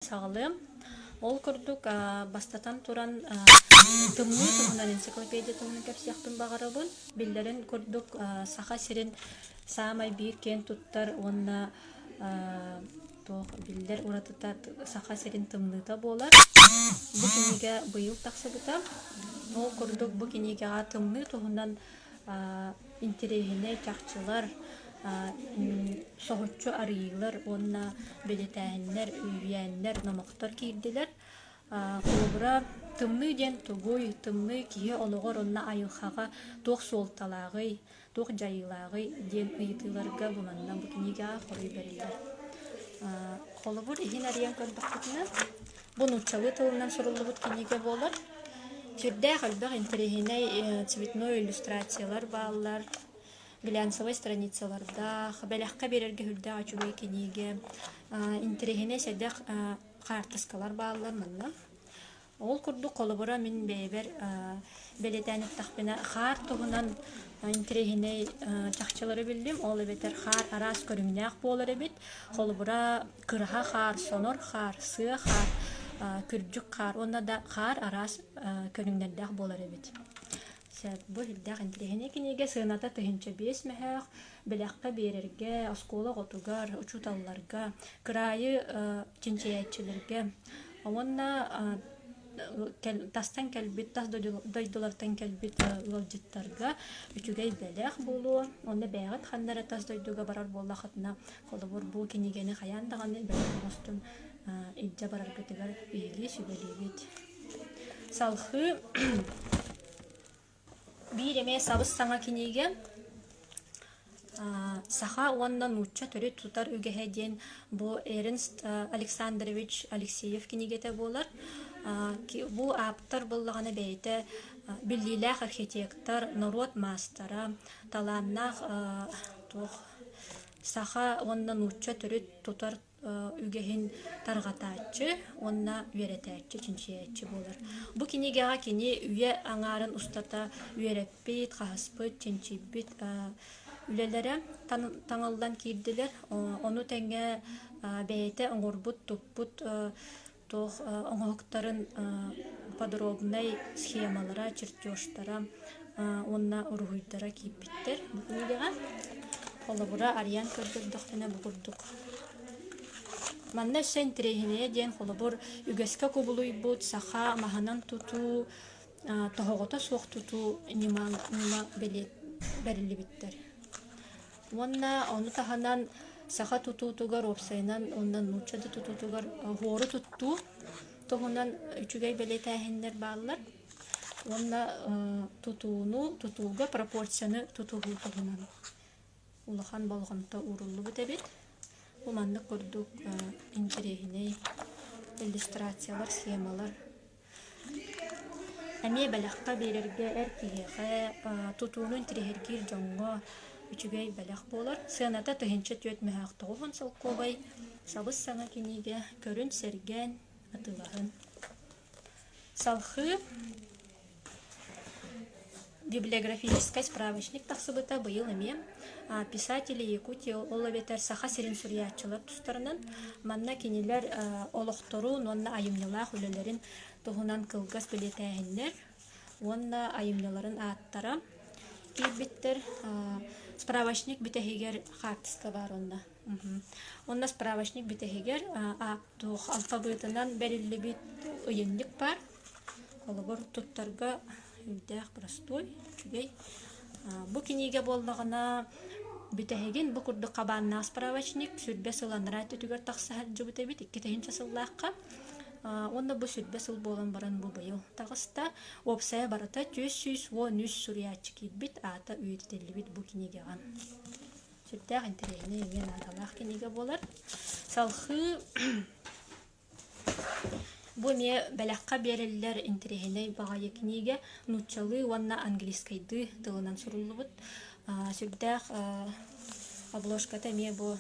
Sağlığım. Ол курдук бастатан туран тымны туһунан энциклопедия туһунан кепсияхтын багарабын. Биллерин курдук саха сирин самай бир кен туттар онна тох биллер уратыта саха сирин тымныта болар. Бу киниге быйыл таксыбыта. Ол курдук бу киниге тымны туһунан интерегине чакчылар соһуччу арыйлар онна белетәһиннәр, үйәннәр, намактар кирдиләр. Кобра тымны ден тугуй, тымны кие ологор онна айылхага тох солталагы, тох жайылагы ден ыйтыларга буланнан бу книга хорый берилер. Холобур ихин арыян көрдөккүтүнө буну чалы тылынан сурулубут книга болар. Сүрдә халбак интерегине цветной иллюстрациялар баалар. Глянцевой страницаларда, бәләккә берерге хүрдә ачугай книге, интерегине сәдәк картаскалар баалар манна. Ол курду колобора мин бәйбер белетәнек тахпина хар тугунан интерегине чакчалары билдим. Ол бетер хар арас көрүнәк болар бит. Колобора кырха хар, сонор хар, сы хар, күрҗүк хар, онда да хар арас көрүнәдәк болар бит. Бу hilдәк интерегине книге сыната тыһынча 5 мәхәк беләккә берерге, оскола готугар, учуталларга, крайы чинчәячиләргә. Онна тастан кәлбит, тас дойдулардан кәлбит лоҗиттарга үчүгәй бәләк булу. Онда бәгат ханнара тас дойдуга барар буллахатна. Колобор бу книгене хаяндаганы бәләк мостун иҗә барарга тегәр били сүбәлегит. Салхы bir emeğe sabız sana kiniге saha ondan uçça törü tutar ügeheden bu Ernst Alexandrovich Alexeyev kinigete bolar ki bu aptar bullağına beyte billiler arxitektor narod mastera talannak saha ondan uçça törü tutar ügehin targataçı onna üretəçi çinçiyetçi bolar. Bu kinigega kini üye angarın ustata üyereppit, qaspıt, çinçibit ülelere tanıldan kirdiler. Onu tenge beyte onurbut, tupput onuhuktarın подробный схемалара, чертежтара onna uruhuydara kiyipittir. Bu kinigega olabura aryan kördürdüktene bulduk. Манна сен трехине ден холобор үгәскә кубулуй бут саха маһанан туту тохогота суох туту нима белет берили биттер. Онна оны таханан саха туту тугар опсайнан ондан нучада туту тугар хору тутту тохунан үчүгәй белетәһиннәр баллар. Онна тутуга пропорцияны туту тохунан. Улахан болгонта уруллу бит. Bu mandık kurduk interehine illüstrasyyalar, sxemalar. Әме бәләккә берерге әркеге тутуну интерегер жоңга үчүгәй бәләк болар. Сыната тыһынча төт мәхәк тоғын сылкобай сабыз саңа кенеге көрүн серген атылаһын. Салхы библиографический справочник тахсыбыта быйыл эме писатели Якутия олабетер саха сирин сурьячылар тустарынан манна кинилер олохтору онна айымнылах үлелерин туһунан кылгас билетәһиннер онна айымныларын аттара кийбиттер справочник битehigер хартыска бар онна. Онна справочник битehigер тух алфавитынан берилли бит ыйынлык бар. Олобор туттарга үлдәх простой чүгәй. Бу киниге боллагына битehigin бу курды кабанна справочник сүрбе сыланра түгәр таксаһар җубыта бит 2 сыллакка. Онда бу сүрбе сыл болан баран бу быйыл. Тагыста опсая барата 100 сурьячки бит ата үйрәтелли бит бу кинигеган. Сүрдә интерегне мен аталах киниге болар. Салхы бу ме бәләккә берелләр интерегне багай книге нучалы ванна английскайды тылынан суруллубут. Сүрдә обложката ме бу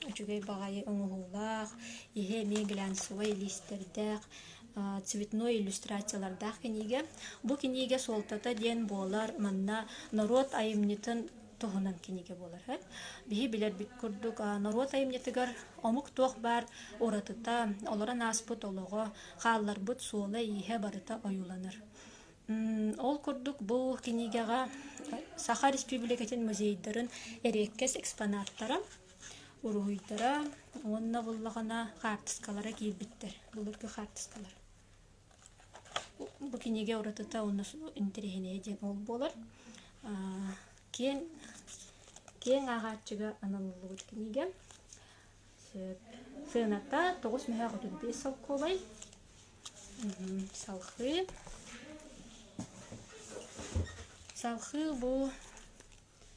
үчүгәй багай оңгуллах, ихе ме глянцевый листердә цветной иллюстрацияларда книге. Бу книге солтата ден болар манна народ айымнытын тоһунан киниге болар хэт. Биһи билер бит курдук народ айымнетигер омук туох бар оратыта олоран аспыт олого хааллар бут суола иһе барыта оюланыр. Ол курдук бу кинигега Саха Республикатын музейдарын эреккес экспонаттара уруйдара онна буллагана хартыскалара кийбиттер. Булургу хартыскалар. Бу киниге оратыта онна интерехине ден ол болар. Кен агачыга аналылыгыт киниге. Сыната 9 мегагутун салколай. Салхы бу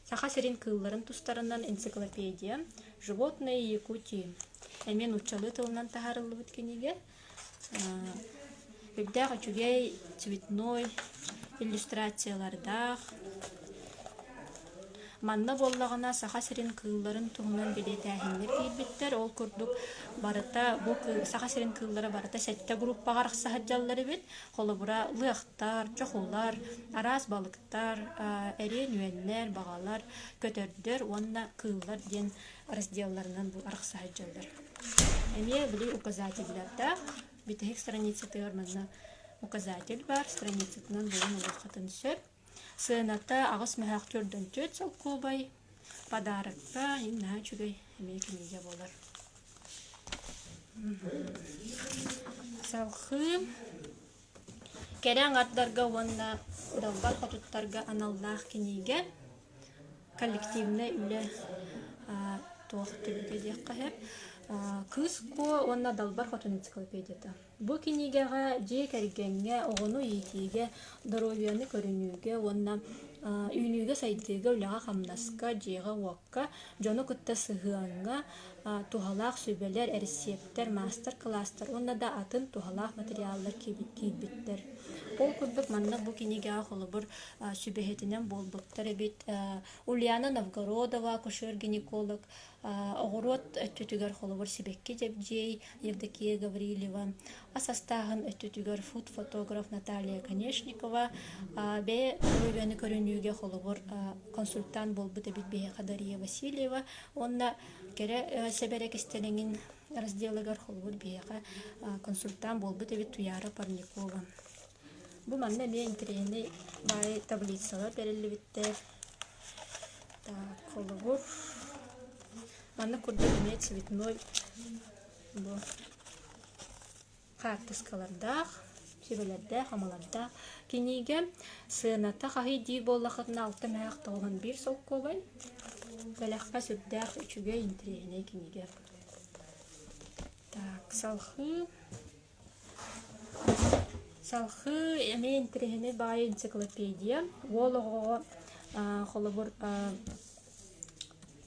Саха Сирин кылларын тустарынан энциклопедия «Животные Якутии». Эмен учалы тылынан тахарылы бүткенеге. Бибдяға чугей цветной иллюстрациялардах. Манна боллағына Саха Сирин кылларын туғынан билетәхінлер кейбіттер. Ол күрдік барыта, бұл Саха Сирин кыллары барыта сәтті группаға рақсахаджалары бит. Қолы бұра лықтар, чоқулар, араз балықтар, әрен үйенлер, бағалар, көтердер, онна кыллар ден разделларынан бұл рақсахаджалар. Әме білі указателлерді. Бітігік страницы тығырманна указатель бар. Страницетінен бұлын ұлыққатын сөп. Сыната ағыс мәхақ түрден төт салқобай подарықта имна чүгей әмекінеге болар. Салқы кәрәң аттарға онна ұдалбар қатуттарға аналлақ кенеге коллективіне үлі тоқты бүге дек қағып. Кыз ко онна далбар қатун энциклопедията. Бу кинигега же кәргенге оғыну етеге здоровьяны көрінуге онна үйнүгө сайдыга үліға қамнаска жеға уаққа жону күтті сығыанға тухалақ сөбелер, рецепттер, мастер-кластер онна да атын тухалақ материаллар кейбіттер. Ол күрдік манна бу кинигега қолы бір сөбехетінен болбыктар бит Ульяна Новгородова, кушер-гинеколог, оғырот өттүтігер қолы бір себекке жебжей Евдокия Гаврилева, асастағын өттүтігер фотограф Наталья Конешникова, бе өйгені көрінуге қолы бір консультант болбыты бит бе Қадария Васильева, онна кере себерек істелеңін разделігер қолы бір бе консультант болбыты бит Туяра Парникова. Бу манна мен интерени бай таблицалар берилли биттер. Так, қолы бір. Манна күрдігіне цветной бу картыскалардақ, себелердә, хамаларда. Кенеге сыната қағи дей боллақытына 6 мәяқ тоғын бір соққо бай. Бәләққа сүрдәқ үшіге интерені кенеге. Так, салхы. Салхы әме интерені бай энциклопедия. Олығы қолы бір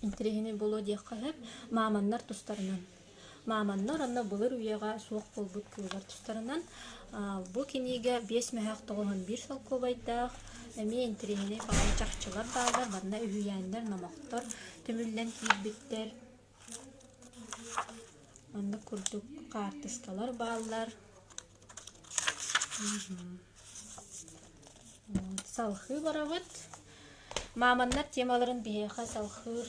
интерені болу дек қағып маманнар тұстарынан. Маманнар анна бұлыр үйеға суық болбыт күйілер тұстарынан. Бұ кенеге 5 мәхақ тоғын бір салқы байдақ. Әме интерені бай жақчылар бағдар, барына үйендер, намақтар, түмілден кейбіттер. Анна күрдік қартысталар бағлар. Салхы барабыт. Маманнар темаларын бейеға салхыр.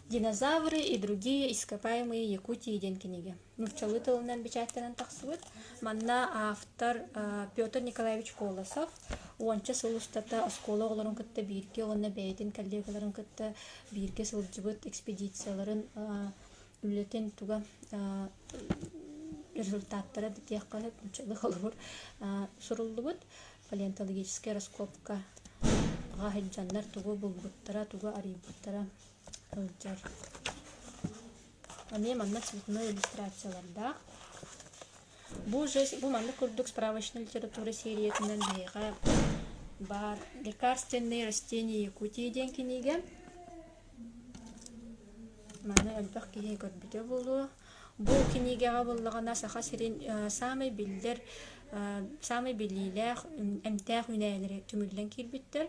Динозавры и другие ископаемые Якутии ден книги. В чалы тылынан бичаттанан тақсыбыт. Манна автор Петр Николаевич Колосов. Онча сылыстата оскола оларын кытта бирке, онна бәйтін коллегаларын кытта бирке сылжыбыт экспедицияларын үлетен туга результаттары дитяққалып чалы холбур суруллубут. Палеонтологическая раскопка гахиджаннар тугу булбуттара, тугу арибуттара. Ане манна цветной иллюстрацияларда. Бу манна курдук справочной литературы сериятынан бейға бар лекарственные растения Якутии ден книги. Маны әлбәқ кейі көрбіде болу. Бу книгаға болуғана Саха Сирин самый билдер самый белилер эмтэх үнээлери түмүллен кирбиттер.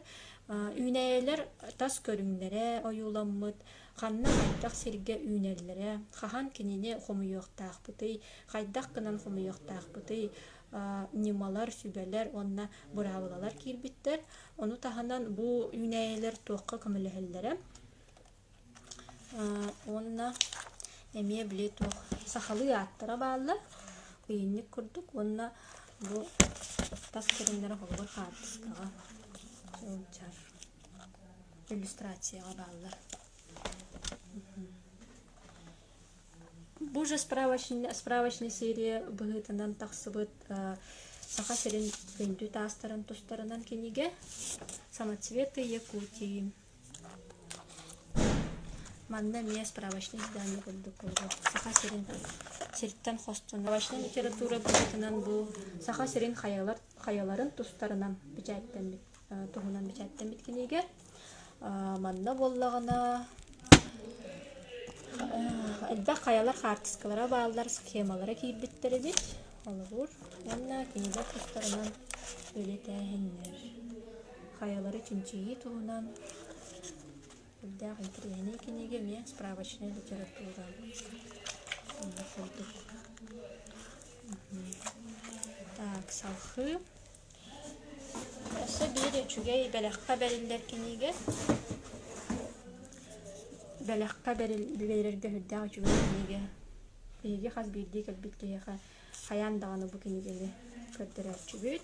Үнээлер тас көрүңнере оюламмыт, ханна хайдах сирге үнээллере, хахан кинине хомуйуктаахпытый, хайдах кынан хомуйуктаахпытый, нималар, сүбелер, онна бурабылалар кирбиттер. Ону таханан бу үнээлер туокка көмөлөһөллере. Онна эмие биле туох сахалы аттара бааллар. Уйынник курдук, онна бу тас көрүңнере холбор хаатыскага. Жар иллюстрацияга бааллар. Бу же справочный серия быгытынан тахсыбыт саха серин күндү тастарын тустарынан кениге самоцветы Якутии. Манна мне справочный издание курдук. Саха серин сирттен хостун. Справочный литература быгытынан бу саха серин хаяларын тустарынан печаттен бит. Туһунан бичаттен биткенеге манна боллагана элбэ хаялар хартыскалара баалар схемалара кийбиттери бит олур манна кинеге тустарынан өлетээхиннер хаялары чинчии туһунан элдэ интерьяне кинеге мен справочная литература так салхы Сабири чугай белэхка бериллер киниге. Белэхка берилерге хүддäge чугай киниге. Биги хас бирди кэлбиттеге хаян даганы бу кинигени көрдөрөт чугут.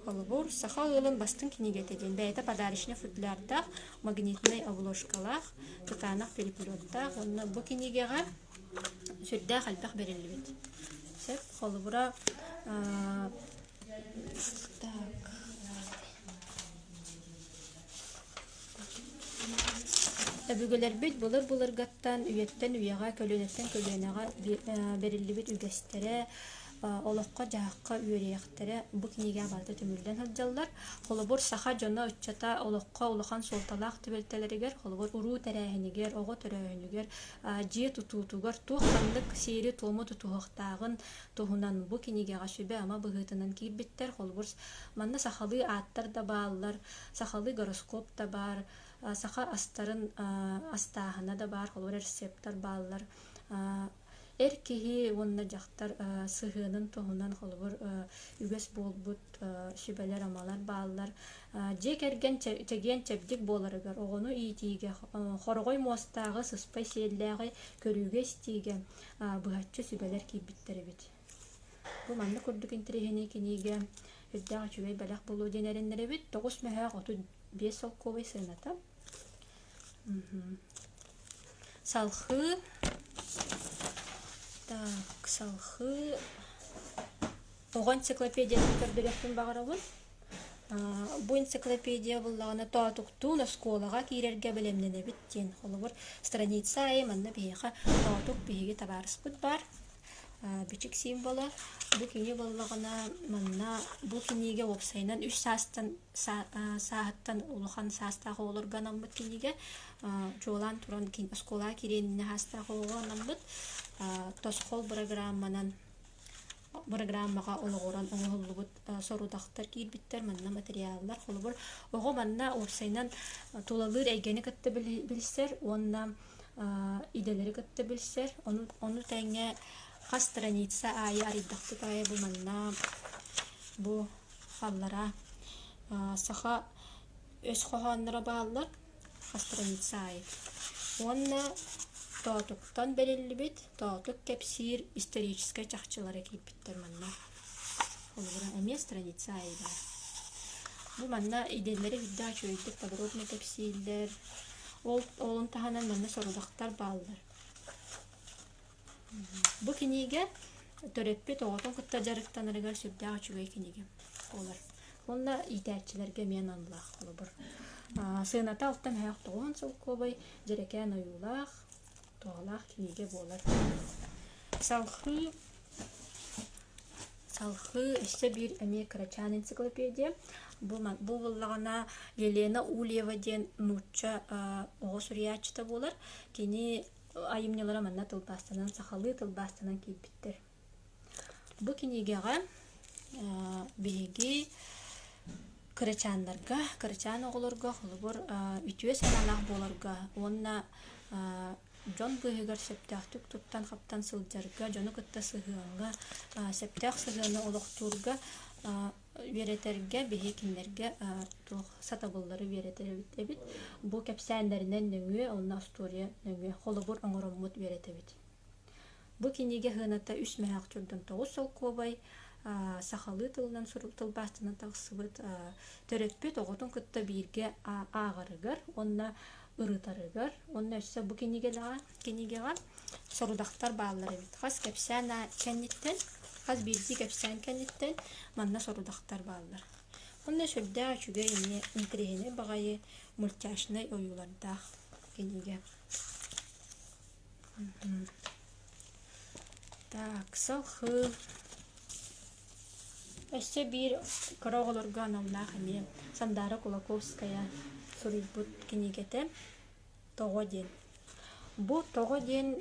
Олбур саха ылын бастын киниге теген. Бэйта подарочный футлярда магнитный обложкалах, тутанах переплёттах. Онна бу кинигега сүрдэ халпах берилбит. Сеп холбура так Әбүгелер бит булыр гаттан үйеттен үйега көлөнеттен көлөнега берилибит үгестере олоққа жаққа үйрейектере бу киниге балты түмүлден хаджаллар холобур саха жона уччата олоққа улахан солталақ тибелтелеригер холобур уруу терәһинигер ого төрөһүнүгер жие тутуутугар тухандык сири тому тутуохтаагын тухунан бу киниге гашыбе ама быгытынан кийбиттер холобур манна сахалы аттар да бааллар сахалы гороскоп да бар саха астарын астаахана да бар холор рецепттар бааллар эркиһи уонна жактар сыһыынын туһунан холбор үгес болбут шибелер амалар бааллар же керген чеген чебдик боларыгар огону иитиге хоргой мостагы сыспай сиэллээги көрүүгө стиге быһаччы сүбелер кийбиттери бит бу манна курдук интерехини киниге үддäge чүгэй балах болуу денериннери бит 9 мэхэ оту 5 солковый сыната салхы так салхы огон энциклопедия көрдөрөктүн багарабын бу энциклопедия буллагына таатуктуна школага кирерге белемнене биттен холобор страница манна бейха таатук бейге табарыспыт бар бичик символы бу кине боллагына манна бу кинеге опсайнан 3 сааттан улахан саастагы олорганам бут кинеге жолан туран кин школага киренне хастагы олганамбыт тосхол программага ологоран оңоллубут сорудактар кийбиттер манна материаллар холобор ого манна опсайнан тулалыр эйгени кытты билсер онна иделери кытты билсер ону теңе хас страница ая ариддакты тая бу манна бу халлара саха өс хоханнара бааллар хас страница ая онна таатуктан берилибит таатук кепсир историческая чахчылары кийбиттер манна олбура эме страница ая бу манна иделери видда чөйдүк подробный кепсирлер олун таханан манна сорудактар бааллар бу киниге төрөппү тоотон кытта жарыктанырыгар сүрдäge чүгэй киниге олар онна итээчилерге мен анлах болбур сыыната алтан хаяк тоон солкобой жерекен оюлах тоолах киниге болар салхы эссе бир эме крачан энциклопедия бу буллагана Елена Ульева ден нучча ого сурьячта болар кини айымнелара манна тылбастанан сахалы тылбастанан кийбиттер бу кинигега биһиги кырычааннарга, кырычаан оҕолорго холобур үтүө санаанах буоларга, уонна дьон быһыгар септээхтүк туттан хаптан сылдьарга, дьону кытта сыһыанга, септээх сыһыаны олохтуурга үөрэтерге, биһи киннерге туох сатабыллары үөрэтеребит эбит. Бу кэпсээннэринэн нөҥүө, онна Астория нөҥүө, холобур оҥороммут үөрэтэбит. Бу киниге хыаната үс мэһээх чурдун тоҕус солкуобай, сахалы тылынан тылбаастынан тагсыбыт, төрөппүт оҕотун кытта биирге ааҕарыгар, онна ырытарыгар, онна өссө бу кинигеға сорудахтар бааллар эбит. Хас кэпсээн кэнниттен, хас биирди кэпсээн кэнниттен, манна сорудахтар бааллар. Онна сүрдää үчүгэй ини интериһини баҕайы мультяшный оюлардаах киниге. Так, салхы. Өссө бир короголорго аналнаах эми Сандара Кулаковская суруйбут кинигете тоҕо диэн. Бу тоҕо диэн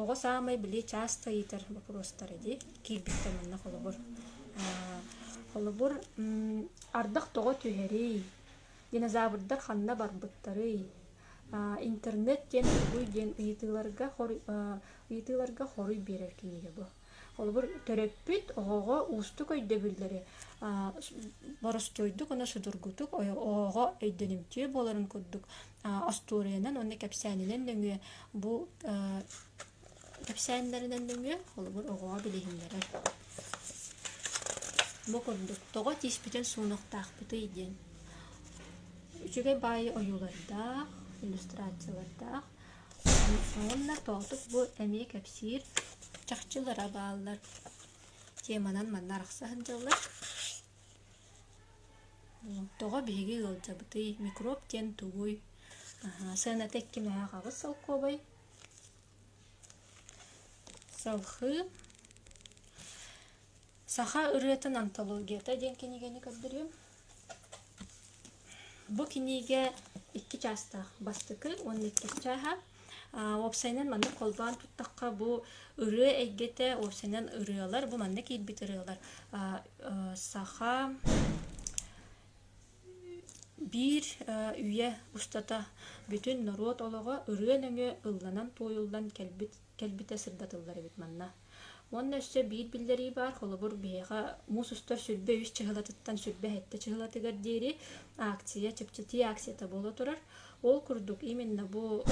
оҕо саамай били часто итер вопростары ди, киирбиттер манна холобур. Холобур ардах тоҕо түһэрий, динозаврдар ханна барбыттарый, интернет диэн тугуй диэн ыйтыларга хоруй берер киниге бу. Холобур төрөппүт оҕоҕо уусту көйдөбүллери боростойдук, она судургутук, оҕоҕо өйдөнүмтүө боларын курдук. Асториянан, онна кэпсээнинен нөҥүө, бу кэпсээннеринен нөҥүө, холобур оҕоҕо билиһиннерер. Бу курдук тоҕо тииспитен суунахтаахпытый диэн. Үчүгэй баайы оюлардаах, иллюстрациялардаах. Онна тоотук бу эмиэ кэпсиир чахчылара бааллар. Теманан манна арахсаһын дьыллар. Тоҕо биһиги ылдьабытый, микроб диэн тугуй. Сыана текки мэһээх агыс салкуобай. Салхы. Саха ырыатын антологията диэн кинигени көрдүрүм. Бу киниге 2 частаах бастыкы, 12 чаха. Опсайнан манна колбаан туттакка бу ыры эйгете опсайнан ырыалар, бу манна киирбит ырыалар. Саха бир үйе устата бүтүн народ олого ырыа нөҥө ылланан туойулдан келбите сырдатыллар эбит манна. Онна өссө бир биллери бар, холобур биһига мус устар сүрбе үс чыһылатыттан сүрбе хетте чыһылатыгар диэри акция, чыпчыти акцията боло турар. Ол курдук именно бу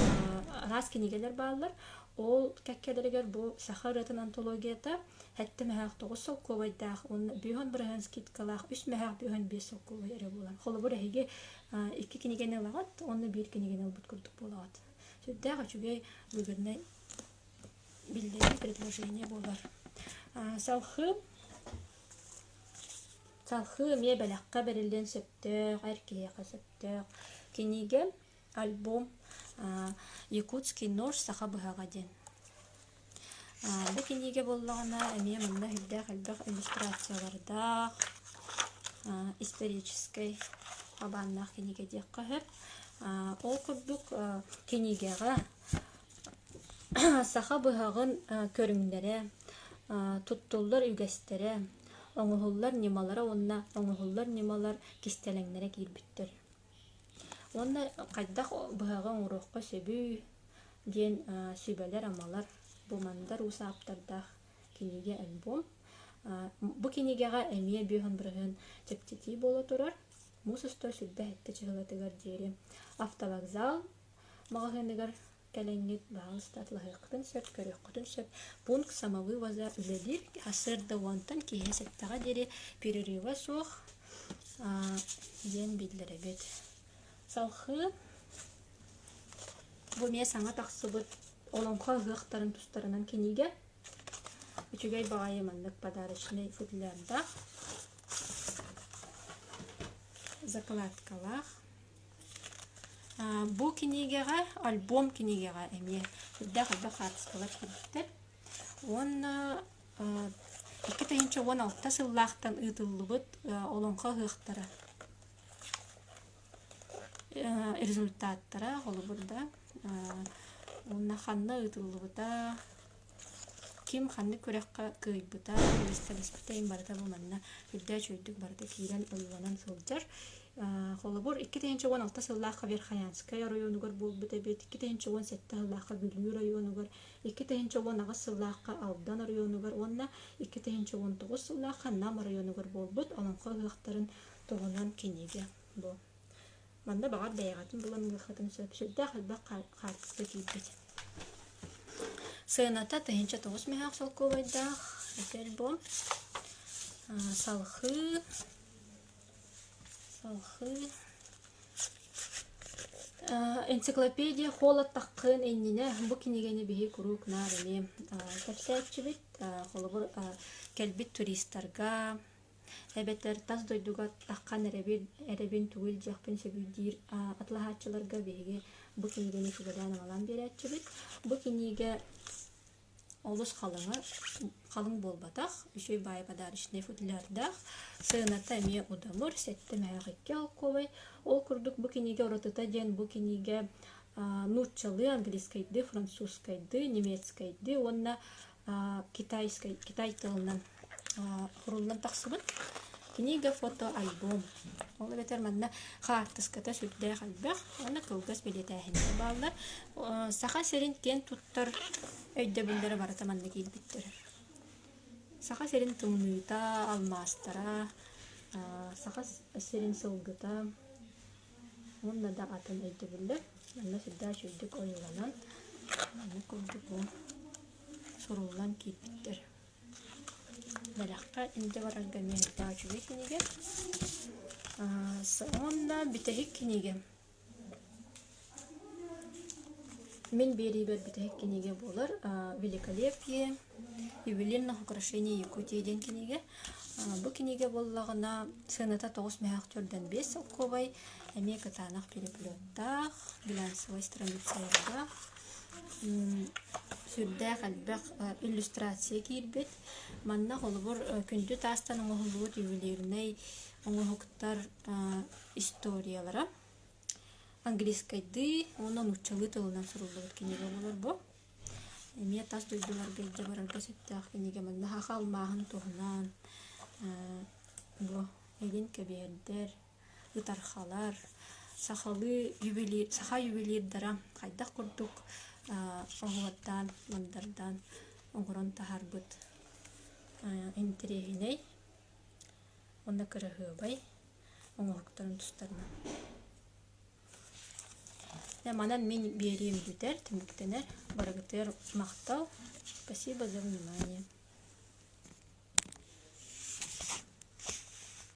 раз кинигелер бааллар. Ол кәккелеригер бу саха ырыатын антологията хетте мэһээх 9 солкуобайдаах, онна бүйөн бырыһын скидкалаах 3 мэһээх бүйөн 5 солкуобай эре булан. Холобур эһиги 2 кинигени алагат, онна 1 кинигени албыт курдук булагат. Сүрдээх үчүгэй бүгүрнэй биллери предложение болар. Салхы ме бэлэхқа берилден сөптөөх, әркейэқа сөптөөх. Киниге альбом Якутский нож саха быһаға ден. Бу киниге боллағына әме манна хүлдәқ иллюстрацияларда исторической абаннақ киниге дек қағып. Ол күрдік кинигеға саха быһағын көрүңдері, туттуллар үгәстері, оңуһуллар немалара, онна оңуһуллар немалар кистелеңнере киирбиттер. Онна кайдах быһағын уруққа сөбүй ден сөбелер амалар бумандар усаптардах киниге альбом. Бу кинигеға әмие бүйһін бұрығын чептети боло турар. Мусустой сүрбе әтті чығылатыгар дері. Автовокзал мағағыныгар кәләңгет бағыл статлahıqtın сөп, көріққытын сөп. Пункт самовывоза үлелер асырды онтан кейе сеттаға дері перерыва соқ ден білдері бет. Салхы бұл ме саңа тақсыбыт олонқа ғықтарын тұстарынан кенеге үчігей бағайымандық подарочный футлярда закладкалах. Бу кинигеға, альбом кинигеға әме үрдәғылда қарыскалар келіктер. Оны 2016 сыллақтан ұтылыбыт олонқа ғықтары результаттара олы бұрда. Оны қанна ұтылыбыта Ким ханны көрәккә кыйбыта, истәлеспитәйм барда бу манна үрдә чөйдүк барда кирен ылланан сылжар. Холобур 2016 сыллаха Верхоянская районугар булбыта бит, 2017 сыллаха Гүлү районугар, 2019 сыллаха Алдан районугар, онна 2019 сыллаха Нам районугар булбыт, аланкы гыктарын тогонан кинеге бу. Манда багар бәягатын булан гыктын сөпсүдә хәлбә картты кибет. Сыната тыгынча 9 мега солковайда, этер бу. Салхы энциклопедия холод таққын эннине бу кинегени биһи курук нарыне кепсәчибит холобур келбит туристларга эбетер тас дойдуга таққан эребин тугил жакпен себүдир атлахатчыларга биһиге бу кинегени шугадан алан берәчибит. Бу кинеге олус қалың болбатақ, үшөй бай бадарышны футлярдақ, сыйната ме удамыр, сетті мәғікке алковай. Ол күрдік бұ кинеге оратыта ден бұ кинеге нұрчалы английскайды, французскайды, немецкайды, онна китай тылынан құрылынан тақсыбын. Кинеге фото-альбом. Ол бетер манна қартыската сүрдәй қалбақ, оны кылгас билетәхінде балдар. Сақа серин кен туттар өйді бүлдері барата манна келбеттер. Сақа серин тымныйта, алмастара, сақа серин сылгыта, онна да атын өйді бүлдер. Манна сүрдәй шүйдік ойыланан, манна көрдік ол сұрулан келбеттер. Бәләққа инде барарга мен бачуге кинеге. Онна битехик кинеге. Мен берибер битехик кинеге болар. Великолепие, ювелирных украшений Якутиядан кинеге. Бу кинеге боллагына сыната 9 меактөрдөн 5 солковай, эме катанах переплеттах, глянцевой страницаларда. Сүрдә қалбақ иллюстрация кирбет. Манна холбор күнді тастан оңғылуыт ювелирней оңғылықтар историялара. Английскайды, онан ұчалы тылынан сұрулығыт кенеге болар бұ. Эме тас дойдылар гейді барарга сөттәқ кенеге манна хақал мағын тұғынан бұ елін көбердер, ұтархалар, саха ювелирдара қайдақ күрдік оғылаттан, мандардан оңғырын тахарбыт интерегіней онда кырығы бай оңғылықтарын тұстарына. Манан мен берем бүтер, түміктенер, барығытыр мақтау. Спасибо за внимание.